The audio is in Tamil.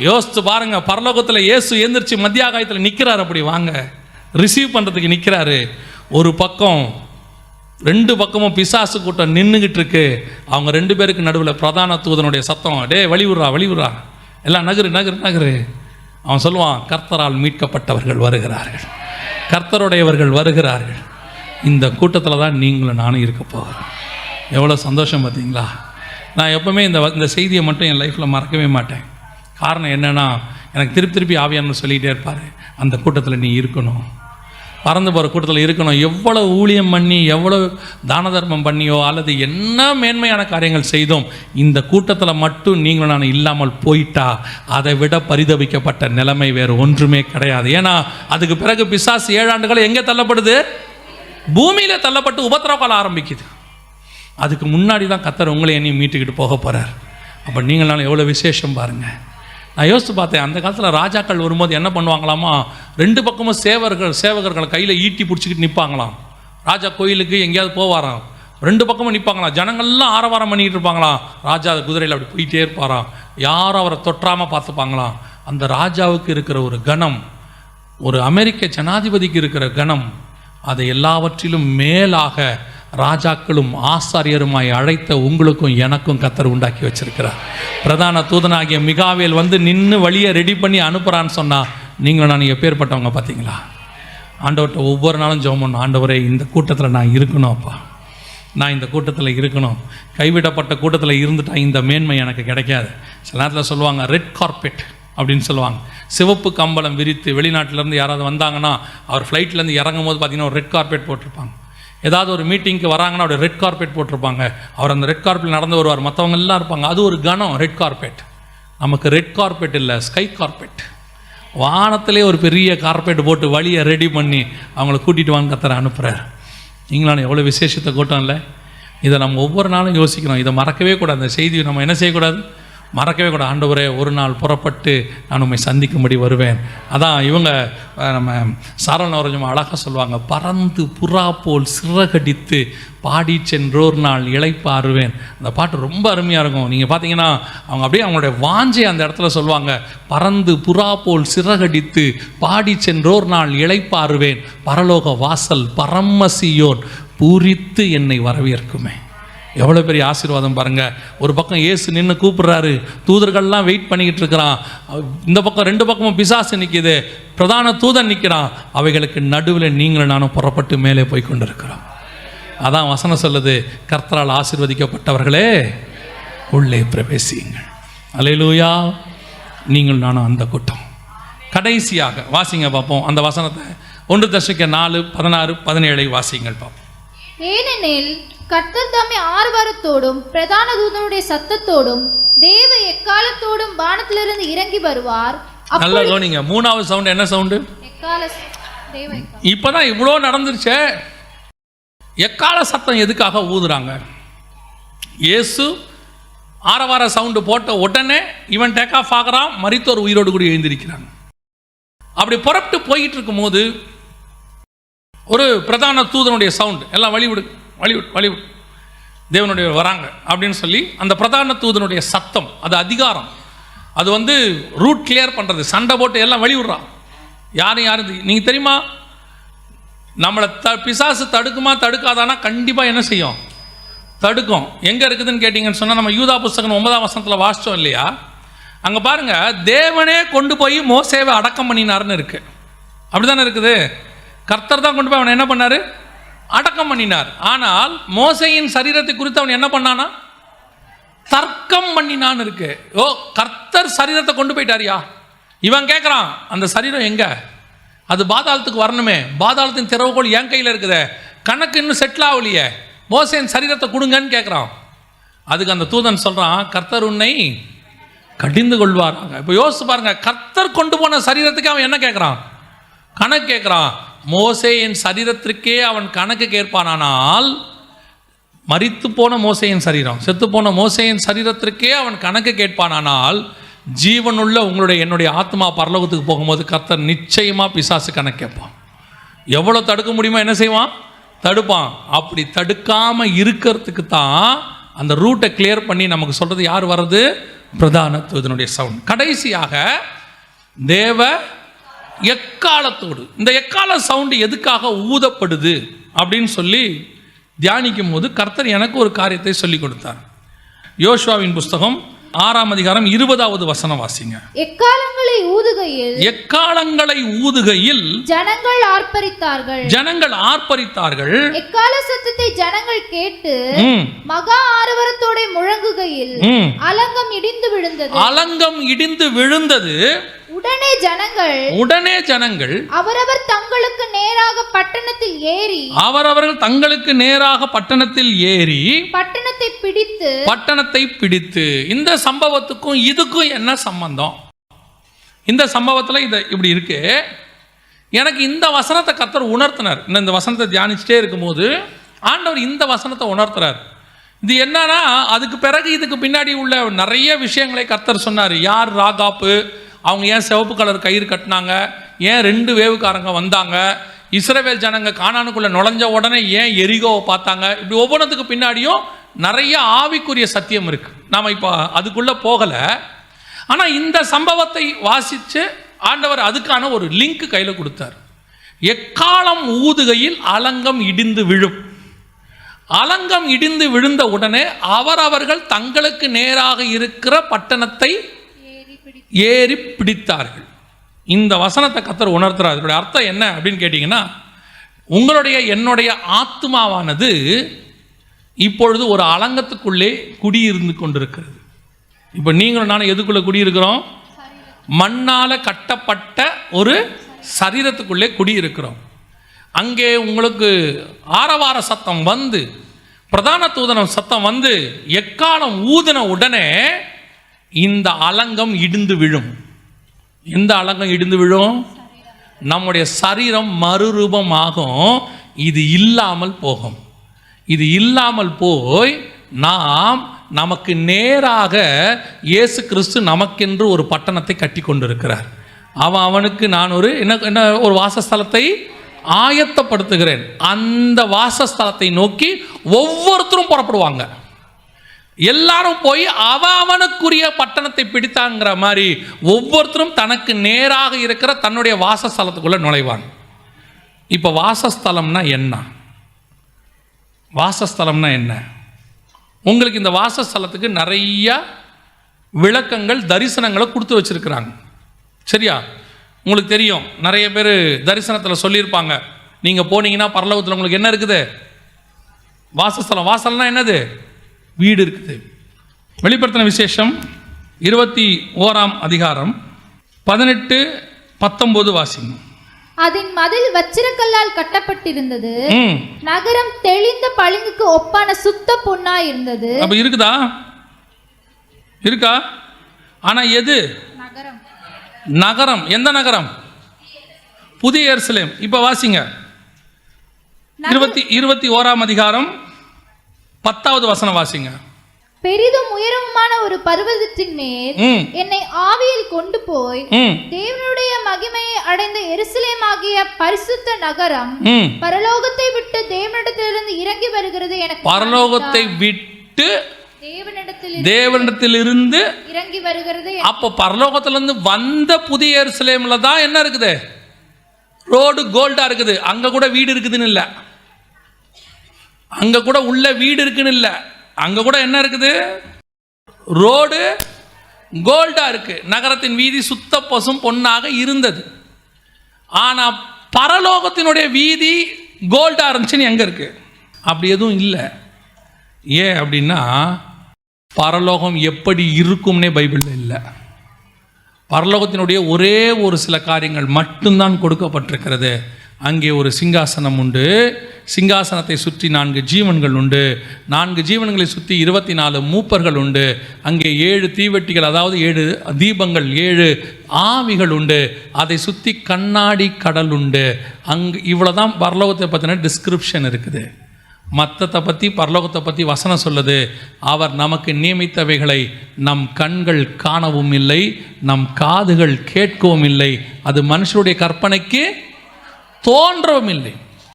யோசித்து பாருங்க, பரலோகத்தில் இயேசு எந்திரிச்சு மத்திய ஆகாயத்தில் நிற்கிறார். அப்படி வாங்க ரிசீவ் பண்ணுறதுக்கு நிற்கிறாரு. ஒரு பக்கம் 2 பக்கமும் பிசாசு கூட்டம் நின்றுக்கிட்டு இருக்கு. அவங்க 2 பேருக்கு நடுவில் பிரதான தூதனுடைய சத்தம், டே வழிவிடுறா எல்லாம் நகரு. அவன் சொல்லுவான், கர்த்தரால் மீட்கப்பட்டவர்கள் வருகிறார்கள், கர்த்தருடையவர்கள் வருகிறார்கள். இந்த கூட்டத்தில் தான் நீங்களும் நானும் இருக்க போகிறோம். எவ்வளோ சந்தோஷம் பார்த்தீங்களா? நான் எப்போவுமே இந்த செய்தியை மட்டும் என் லைஃப்பில் மறக்கவே மாட்டேன். காரணம் என்னென்னா, எனக்கு திருப்பி ஆவியானவர் சொல்லிகிட்டே இருப்பார், அந்த கூட்டத்தில் நீ இருக்கணும், பறந்து போகிற கூட்டத்தில் இருக்கணும். எவ்வளோ ஊழியம் பண்ணி, எவ்வளோ தான தர்மம் பண்ணியோ அல்லது என்ன மேன்மையான காரியங்கள் செய்தோம், இந்த கூட்டத்தில் மட்டும் நீங்களும் நான் இல்லாமல் போயிட்டா அதை விட பரிதபிக்கப்பட்ட நிலைமை வேறு ஒன்றுமே கிடையாது. ஏன்னா அதுக்கு பிறகு பிசாசு 7 ஆண்டுகள் எங்கே தள்ளப்படுது? பூமியில் தள்ளப்பட்டு உபத்திரவக்காலம் ஆரம்பிக்குது. அதுக்கு முன்னாடி தான் கர்த்தர் உங்களை என்னையும் மீட்டுக்கிட்டு போக போகிறார். அப்போ நீங்களாலும் எவ்வளோ விசேஷம் பாருங்கள். நான் யோசித்து பார்த்தேன், அந்த காலத்தில் ராஜாக்கள் வரும்போது என்ன பண்ணுவாங்களாமா, 2 பக்கமும் சேவகர்கள் கையில் ஈட்டி பிடிச்சிக்கிட்டு நிற்பாங்களாம். ராஜா கோயிலுக்கு எங்கேயாவது போவாராம், 2 பக்கமும் நிற்பாங்களாம். ஜனங்கள்லாம் ஆரவாரம் பண்ணிக்கிட்டு இருப்பாங்களாம். ராஜா குதிரையில் அப்படி போயிட்டே இருப்பாராம். யாரும் அவரை தொற்றாமல் பார்த்துப்பாங்களாம். அந்த ராஜாவுக்கு இருக்கிற ஒரு கணம், ஒரு அமெரிக்க ஜனாதிபதிக்கு இருக்கிற கணம், அதை எல்லாவற்றிலும் மேலாக ராஜாக்களும் ஆசாரியருமாய் அழைத்த உங்களுக்கும் எனக்கும் கர்த்தர் உண்டாக்கி வச்சிருக்கிறார். பிரதான தூதனாகிய மிகாவேல் வந்து நின்று வழியை ரெடி பண்ணி அனுப்புகிறான்னு சொன்னால் நீங்கள் நான் எப்பேற்பட்டவங்க பார்த்தீங்களா? ஆண்டவர்கிட்ட ஒவ்வொரு நாளும் ஜெபம் பண்ணணும், ஆண்டவரே இந்த கூட்டத்தில் நான் இருக்கணும், அப்பா நான் இந்த கூட்டத்தில் இருக்கணும். கைவிடப்பட்ட கூட்டத்தில் இருந்துட்டா இந்த மேன்மை எனக்கு கிடைக்காது. சில நேரத்தில் சொல்லுவாங்க ரெட் கார்பெட் அப்படின்னு சொல்லுவாங்க. சிவப்பு கம்பளம் விரித்து வெளிநாட்டிலேருந்து யாராவது வந்தாங்கன்னா அவர் ஃப்ளைட்லேருந்து இறங்கும் போது பார்த்தீங்கன்னா ஒரு ரெட் கார்பெட் போட்டிருப்பாங்க. ஏதாவது ஒரு மீட்டிங்க்கு வராங்கன்னா அவருடைய ரெட் கார்பெட் போட்டிருப்பாங்க. அவர் அந்த ரெட் கார்பெட் நடந்து வருவார், மற்றவங்க எல்லாம் இருப்பாங்க. அது ஒரு கணம், ரெட் கார்பெட். நமக்கு ரெட் கார்பெட் இல்லை, ஸ்கை கார்பெட். வானத்திலே ஒரு பெரிய கார்பெட் போட்டு வழியை ரெடி பண்ணி அவங்கள கூட்டிகிட்டு வாங்க கர்த்தர் அனுப்புகிறார். நீங்களான எவ்வளோ விசேஷத்தை கூட்டம் இல்லை? இதை நம்ம ஒவ்வொரு நாளும் யோசிக்கணும். இதை மறக்கவே கூடாது. அந்த செய்தியை நம்ம என்ன செய்யக்கூடாது? மறக்கவே கூட. ஆண்டவரே ஒரு நாள் புறப்பட்டு நான் உண்மை சந்திக்கும்படி வருவேன். அதான் இவங்க நம்ம சாரல் நவரஞ்சம் அழகாக சொல்லுவாங்க, பறந்து புறா போல் சிறகடித்து பாடி சென்றோர் நாள் இளைப்பாறுவேன். அந்த பாட்டு ரொம்ப அருமையாக இருக்கும். நீங்கள் பார்த்தீங்கன்னா அவங்க அப்படியே அவங்களுடைய வாஞ்சை அந்த இடத்துல சொல்லுவாங்க, பறந்து புறா போல் சிறகடித்து பாடி சென்றோர் நாள் இளைப்பாறுவேன், பரலோக வாசல் பரமசியோன் பூரித்து என்னை வரவேற்குமே. எவ்வளோ பெரிய ஆசீர்வாதம் பாருங்கள். ஒரு பக்கம் இயேசு நின்று கூப்பிட்றாரு, தூதர்கள்லாம் வெயிட் பண்ணிக்கிட்டு இருக்கிறான். இந்த பக்கம் 2 பக்கமும் பிசாசு நிற்கிது, பிரதான தூதன் நிற்கிறான். அவைகளுக்கு நடுவில் நீங்களும் நானும் புறப்பட்டு மேலே போய் கொண்டிருக்கிறோம். அதான் வசனம் சொல்லுது, கர்த்தரால் ஆசீர்வதிக்கப்பட்டவர்களே உள்ளே பிரவேசியுங்கள். அல்லேலூயா. நீங்கள் நானும் அந்த கூட்டம். கடைசியாக வாசிங்க பார்ப்போம் அந்த வசனத்தை. 1 தெசலோனிக்கேயர் 4:16-17 வாசிங்கள் பார்ப்போம். ஏனெனில் கர்த்தர் தாமே ஆரவாரத்தோடும் பிரதான தூதனுடைய சத்தத்தோடும் தேவ எக்காலத்தோடும் வானத்திலிருந்து இறங்கி வருவார். நல்லா கவனிங்க. 3வது சவுண்ட் என்ன சவுண்டு? இப்பதான் இவ்வளோ நடந்துருச்சே. எக்கால சத்தம் எதுக்காக ஊதுறாங்க? இயேசு ஆரவார சவுண்டு போட்ட உடனே இவன் டேக் ஆஃப் ஆகிறான், மரித்தோர் உயிரோடு கூட எழுந்திருக்கிறாங்க. அப்படி புறப்பட்டு போயிட்டு இருக்கும் போது ஒரு பிரதான தூதனுடைய சவுண்டு, எல்லாம் வழிவிடு தேவனுடைய வராங்க அப்படின்னு சொல்லி அந்த பிரதான தூதனுடைய சத்தம், அது அதிகாரம், அது வந்து ரூட் கிளியர் பண்ணுறது. சண்டை போட்டு எல்லாம் வழிவிடுறான். யாரும் நீங்கள் தெரியுமா, நம்மளை பிசாசு தடுக்குமா தடுக்காதானா? கண்டிப்பாக என்ன செய்யும்? தடுக்கும். எங்கே இருக்குதுன்னு கேட்டிங்கன்னு சொன்னால், நம்ம யூதா புஸ்தகம் 9ஆம் வசனத்தில் வாசித்தோம் இல்லையா? அங்கே பாருங்கள், தேவனே கொண்டு போய் மோசேவை அடக்கம் பண்ணினார்னு இருக்குது. அப்படி தானே இருக்குது. கர்த்தர் தான் கொண்டு போய் அவனை என்ன பண்ணார்? அடக்கம் பண்ணினார். ஆனால் மோசேயின் சரீரத்தை குறித்து அவன் என்ன பண்ணானா? தர்க்கம் பண்ணினான்னு இருக்கு. ஓ, கர்த்தர் சரீரத்தை கொண்டு போயிட்டாரியா? இவன் கேட்குறான், அந்த சரீரம் எங்க? அது பாதாளத்துக்கு வரணுமே, பாதாளத்தின் திறவுகோல் என் கையில் இருக்குதே, கணக்கு இன்னும் செட்டில் ஆகலையே, மோசேயின் சரீரத்தை கொடுங்கன்னு கேட்குறான். அதுக்கு அந்த தூதன் சொல்கிறான், கர்த்தர் உன்னை கடிந்து கொள்வாராங்க. இப்போ யோசிச்சு பாருங்க, கர்த்தர் கொண்டு போன சரீரத்துக்கு அவன் என்ன கேட்குறான்? கணக்கு கேட்குறான். மோசேயின் சரீரத்திற்கே அவன் கணக்கு கேட்பானால், மரித்து போன மோசேயின் சரீரம், செத்து போன மோசேயின் சரீரத்திற்கே அவன் கணக்கு கேட்பானால், ஜீவனுள்ள உங்களுடைய என்னுடைய ஆத்மா பரலோகத்துக்கு போகும்போது கர்த்தர் நிச்சயமாக பிசாசு கணக்கு கேட்பான். எவ்வளோ தடுக்க முடியுமோ என்ன செய்வான்? தடுப்பான். அப்படி தடுக்காமல் இருக்கிறதுக்கு தான் அந்த ரூட்டை கிளியர் பண்ணி நமக்கு சொல்கிறது யார் வர்றது? பிரதான தூதனுடைய சவுண்ட். கடைசியாக தேவ எக்காலத்தோடு. இந்த எக்கால சவுண்டு எதுக்காக ஊதப்படுது அப்படின்னு சொல்லி தியானிக்கும் போது கர்த்தர் எனக்கு ஒரு காரியத்தை சொல்லி கொடுத்தார். யோசுவாவின் புஸ்தகம் 6ஆம் அதிகாரம் 20வது வசனம் வாசிங்க. எக்காலங்களை ஊதுகையில் ஜனங்கள் ஆர்ப்பரித்தார்கள். எக்கால சத்தத்தை ஜனங்கள் கேட்டு மகா ஆரவாரத்தோட முழங்குகையில் அலங்கம் இடிந்து விழுந்தது. உடனே ஜனங்கள் அவரவர்கள் தங்களுக்கு நேராக பட்டணத்தில் ஏறி பட்டணத்தை பிடித்து. இந்த சம்பவத்துக்கும் இதுக்கும் என்ன சம்பந்தம்? இந்த சம்பவத்தில் இது இப்படி இருக்கு. எனக்கு இந்த வசனத்தை கர்த்தர் உணர்த்தினார். இந்த வசனத்தை தியானிச்சுட்டே இருக்கும்போது ஆண்டவர் இந்த வசனத்தை உணர்த்துறார். இது என்னன்னா, அதுக்கு பிறகு இதுக்கு பின்னாடி உள்ள நிறைய விஷயங்களை கர்த்தர் சொன்னார். யார் ராகாப்பு, அவங்க ஏன் சிவப்பு கலர் கயிறு கட்டினாங்க, ஏன் 2 வேவுக்காரங்க வந்தாங்க, இஸ்ரவேல் ஜனங்க கானானுக்குள்ளே நுழைஞ்ச உடனே ஏன் எரிகோவை பார்த்தாங்க, இப்படி ஒவ்வொன்றதுக்கு பின்னாடியும் நிறைய ஆவிக்குரிய சத்தியம் இருக்குது. நாம் இப்போ அதுக்குள்ளே போகலை. ஆனால் இந்த சம்பவத்தை வாசித்து ஆண்டவர் அதுக்கான ஒரு லிங்க் கையில் கொடுத்தார். எக்காலம் ஊதுகையில் அலங்கம் இடிந்து விழும். அலங்கம் இடிந்து விழுந்த உடனே அவரவர்கள் தங்களுக்கு நேராக இருக்கிற பட்டணத்தை ஏறி பிடித்தார்கள். இந்த வசனத்தை கர்த்தர் உணர்த்துறார். இதனுடைய அர்த்தம் என்ன அப்படின்னு கேட்டிங்கன்னா, என்னுடைய ஆத்மாவானது இப்பொழுது ஒரு அலங்கத்துக்குள்ளே குடியிருந்து கொண்டிருக்கிறது. இப்போ நீங்களும் நானும் எதுக்குள்ளே குடியிருக்கிறோம்? மண்ணால் கட்டப்பட்ட ஒரு சரீரத்துக்குள்ளே குடியிருக்கிறோம். அங்கே உங்களுக்கு ஆரவார சத்தம் வந்து, பிரதான தூதனம் சத்தம் வந்து, எக்காலம் ஊதின உடனே இந்த அலங்கம் இடிந்து விழும். எந்த அலங்கம் இடிந்து விழும்? நம்முடைய சரீரம் மறுரூபமாகும். இது இல்லாமல் போகும். இது இல்லாமல் போய் நமக்கு நேராக இயேசு கிறிஸ்து நமக்கென்று ஒரு பட்டணத்தை கட்டி கொண்டிருக்கிறார். அவனுக்கு நான் ஒரு வாசஸ்தலத்தை ஆயத்தப்படுத்துகிறேன். அந்த வாசஸ்தலத்தை நோக்கி ஒவ்வொருத்தரும் புறப்படுவாங்க. எல்லாரும் போய் அவனுக்குரிய பட்டணத்தை பிடித்தாங்கிற மாதிரி ஒவ்வொருத்தரும் தனக்கு நேராக இருக்கிற தன்னுடைய வாசஸ்தலத்துக்குள்ள நுழைவாங்க. இப்போ வாசஸ்தலம்னா என்ன? வாசஸ்தலம்னா என்ன? உங்களுக்கு இந்த வாசஸ்தலத்துக்கு நிறைய விளக்கங்கள், தரிசனங்களை கொடுத்து வச்சிருக்கிறாங்க. சரியா? உங்களுக்கு தெரியும், நிறைய பேர் தரிசனத்தில் சொல்லியிருப்பாங்க, நீங்கள் போனீங்கன்னா பரலோகத்தில் உங்களுக்கு என்ன இருக்குது? வாசஸ்தலம். வாசல்னா என்னது? வீடு இருக்குது. வெளிப்படுத்தின விசேஷம் 21ஆம் அதிகாரம் 18-19 வாசிங்க. அதன் மதில் வச்சிரக்கல்லால் கட்டப்பட்டிருந்தது. நகரம் தெளிந்த பளிங்குக்கு ஒப்பான சுத்த பொன்னாய் இருந்தது. அப்ப இருக்குதா? இருக்கா? ஆனா எது நகரம்? எந்த நகரம்? புதிய எருசலேம். இப்ப வாசிங்க 21ஆம் அதிகாரம் 10வது வசனம் வாசிங்க. பெரிதும் உயரமான ஒரு பர்வதத்தின் மேல் என்னை ஆவியில் கொண்டு போய் தேவனுடைய மகிமையை அடைந்த எருசலேம் ஆகிய பரிசுத்த நகரம் பரலோகத்தை விட்டு தேவனிடத்திலிருந்து இறங்கி வருகிறது. எனக்கு பரலோகத்தை விட்டு தேவனிடத்திலிருந்து இறங்கி வருகிறது. அப்போ பரலோகத்திலிருந்து வந்த புதிய எருசலேம்ல தான் என்ன இருக்குது? ரோடு கோல்டா இருக்குது. அங்க கூட வீடு இருக்குதுன்னு இல்லை, அங்க கூட உள்ள வீடு இருக்குன்னு இல்லை, அங்க கூட என்ன இருக்குது? ரோடு கோல்டா இருக்கு. நகரத்தின் வீதி சுத்த பசும் பொன்னாக இருந்தது. ஆனா பரலோகத்தினுடைய வீதி கோல்டா இருந்துச்சுன்னு எங்க இருக்கு? அப்படி எதுவும் இல்லை. ஏன் அப்படின்னா, பரலோகம் எப்படி இருக்கும்னே பைபிள்ல இல்லை. பரலோகத்தினுடைய ஒரே ஒரு சில காரியங்கள் மட்டும்தான் கொடுக்கப்பட்டிருக்கிறது. அங்கே ஒரு சிங்காசனம் உண்டு. சிங்காசனத்தை சுற்றி 4 ஜீவன்கள் உண்டு. 4 ஜீவன்களை சுற்றி 24 மூப்பர்கள் உண்டு. அங்கே 7 தீவெட்டிகள், அதாவது 7 தீபங்கள், 7 ஆவிகள் உண்டு. அதை சுற்றி கண்ணாடி கடல் உண்டு. இவ்வளோதான் பரலோகத்தை பற்றின டிஸ்கிரிப்ஷன் இருக்குது. மற்றத்தை பற்றி, பரலோகத்தை பற்றி வசனம் சொல்லுது, அவர் நமக்கு நியமித்தவைகளை நம் கண்கள் காணவும் இல்லை, நம் காதுகள் கேட்கவும் இல்லை, அது மனுஷருடைய கற்பனைக்கு தோன்றவும் இல்லை.